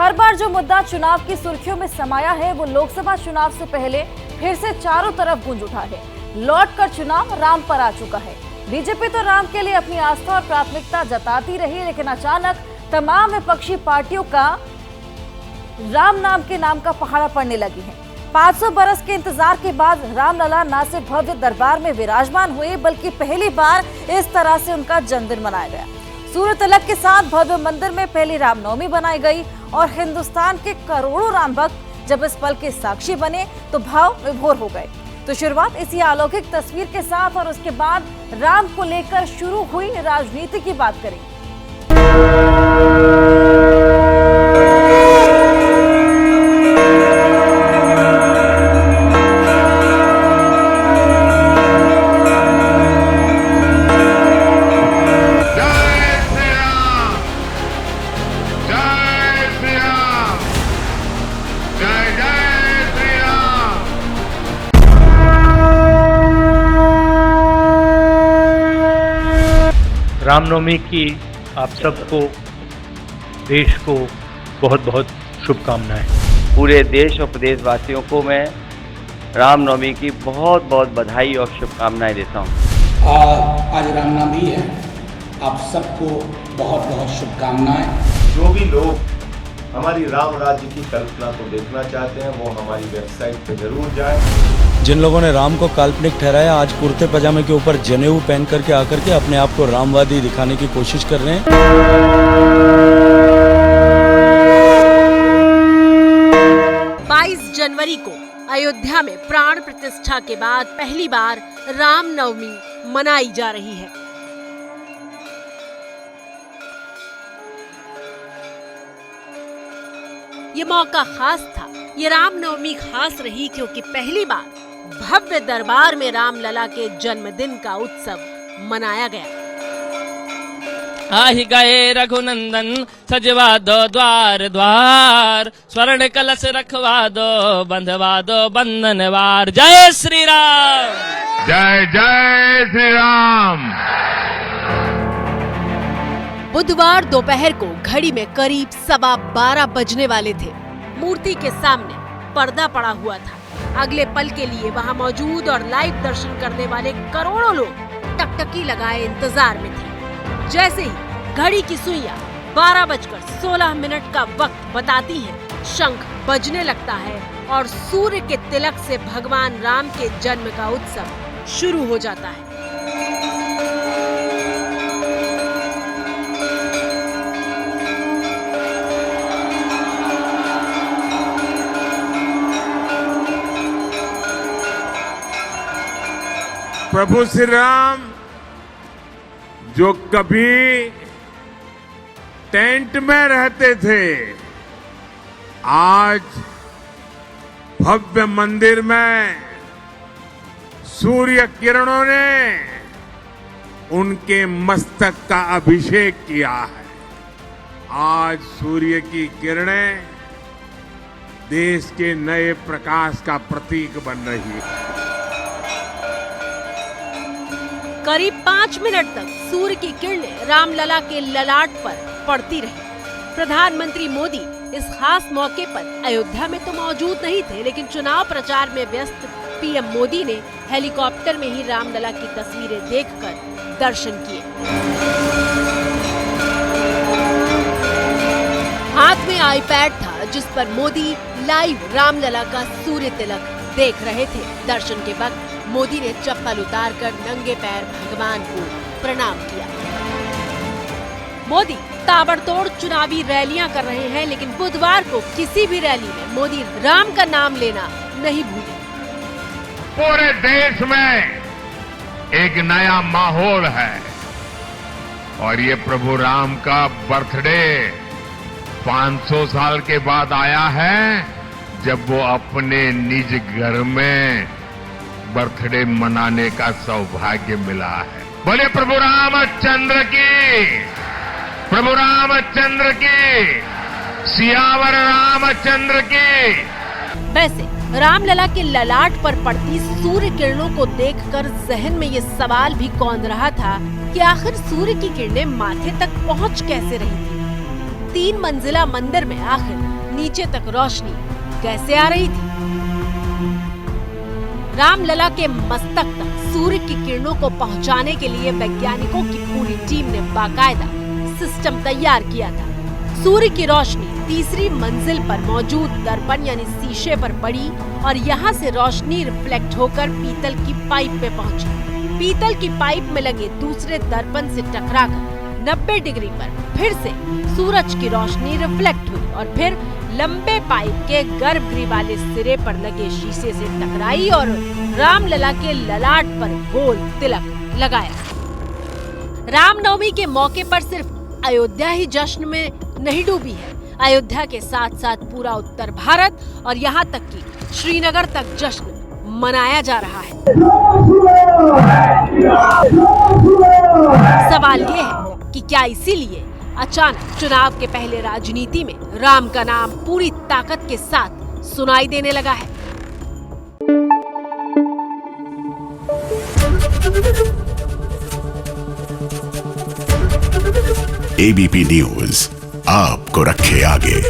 हर बार जो मुद्दा चुनाव की सुर्खियों में समाया है वो लोकसभा चुनाव से पहले फिर से चारों तरफ गूंज उठा है। लौट कर चुनाव राम पर आ चुका है। बीजेपी तो राम के लिए अपनी आस्था और प्राथमिकता जताती रही, लेकिन अचानक तमाम विपक्षी पार्टियों का राम नाम के नाम का पहाड़ा पड़ने लगी है। 500 बरस के इंतजार के बाद रामलला न सिर्फ भव्य दरबार में विराजमान हुए, बल्कि पहली बार इस तरह से उनका जन्मदिन मनाया गया। सूर्य तिलक के साथ भव्य मंदिर में पहली रामनवमी बनाई गई और हिंदुस्तान के करोड़ों राम भक्त जब इस पल के साक्षी बने तो भाव विभोर हो गए। तो शुरुआत इसी अलौकिक तस्वीर के साथ और उसके बाद राम को लेकर शुरू हुई राजनीति की बात करें। रामनवमी की आप सबको, देश को बहुत बहुत शुभकामनाएं। पूरे देश और प्रदेशवासियों को मैं रामनवमी की बहुत बहुत बधाई और शुभकामनाएं देता हूं। आज रामनवमी है, आप सबको बहुत बहुत शुभकामनाएं। जो भी लोग हमारी राम राज्य की कल्पना को देखना चाहते हैं वो हमारी वेबसाइट पर जरूर जाएं। जिन लोगों ने राम को काल्पनिक ठहराया, आज कुर्ते पजामे के ऊपर जनेऊ पहन करके आकर के अपने आप को रामवादी दिखाने की कोशिश कर रहे हैं। 22 जनवरी को अयोध्या में प्राण प्रतिष्ठा के बाद पहली बार रामनवमी मनाई जा रही है। ये मौका खास था। ये रामनवमी खास रही क्योंकि पहली बार भव्य दरबार में रामलला के जन्मदिन का उत्सव मनाया गया। आहि गए रघुनंदन सजवा दो द्वार द्वार, स्वर्ण कलश रखवा दो बंधवा दो बंधनवार। जय श्री राम, जय जय श्री राम। बुधवार दोपहर को घड़ी में करीब 12:15 बजने वाले थे। मूर्ति के सामने पर्दा पड़ा हुआ था। अगले पल के लिए वहां मौजूद और लाइव दर्शन करने वाले करोड़ों लोग टकटकी लगाए इंतजार में थे। जैसे ही घड़ी की सुइयां 12:16 का वक्त बताती है, शंख बजने लगता है और सूर्य के तिलक से भगवान राम के जन्म का उत्सव शुरू हो जाता है। प्रभु श्री राम जो कभी टेंट में रहते थे, आज भव्य मंदिर में सूर्य किरणों ने उनके मस्तक का अभिषेक किया है। आज सूर्य की किरणें देश के नए प्रकाश का प्रतीक बन रही है। करीब 5 मिनट तक सूर्य की किरणें रामलला के ललाट पर पड़ती रही। प्रधानमंत्री मोदी इस खास मौके पर अयोध्या में तो मौजूद नहीं थे, लेकिन चुनाव प्रचार में व्यस्त पीएम मोदी ने हेलीकॉप्टर में ही रामलला की तस्वीरें देखकर दर्शन किए। हाथ में आईपैड था जिस पर मोदी लाइव रामलला का सूर्य तिलक देख रहे थे। दर्शन के वक्त मोदी ने चप्पल उतारकर नंगे पैर भगवान को प्रणाम किया। मोदी ताबड़तोड़ चुनावी रैलियां कर रहे हैं, लेकिन बुधवार को किसी भी रैली में मोदी राम का नाम लेना नहीं भूले। पूरे देश में एक नया माहौल है और ये प्रभु राम का बर्थडे 500 साल के बाद आया है, जब वो अपने निज घर में बर्थडे मनाने का सौभाग्य मिला है। बोले प्रभु रामचंद्र की, प्रभु रामचंद्र की, सियावर रामचंद्र की। वैसे रामलला के ललाट पर पड़ती सूर्य किरणों को देखकर जहन में ये सवाल भी कौंध रहा था कि आखिर सूर्य की किरणें माथे तक पहुंच कैसे रही थी। 3 मंजिला मंदिर में आखिर नीचे तक रोशनी कैसे आ रही थी? रामलला के मस्तक तक सूर्य की किरणों को पहुंचाने के लिए वैज्ञानिकों की पूरी टीम ने बाकायदा सिस्टम तैयार किया था। सूर्य की रोशनी तीसरी मंजिल पर मौजूद दर्पण यानी शीशे पर पड़ी और यहाँ से रोशनी रिफ्लेक्ट होकर पीतल की पाइप पे पहुंची। पीतल की पाइप में लगे दूसरे दर्पण से टकराकर 90 डिग्री पर फिर से सूरज की रोशनी रिफ्लेक्ट हुई और फिर लंबे पाइप के गर्भगृह वाले सिरे पर लगे शीशे से टकराई और रामलला के ललाट पर गोल तिलक लगाया। रामनवमी के मौके पर सिर्फ अयोध्या ही जश्न में नहीं डूबी है। अयोध्या के साथ साथ पूरा उत्तर भारत और यहाँ तक कि श्रीनगर तक जश्न मनाया जा रहा है। सवाल ये है कि क्या इसीलिए अचानक चुनाव के पहले राजनीति में राम का नाम पूरी ताकत के साथ सुनाई देने लगा है? एबीपी न्यूज आपको रखे आगे।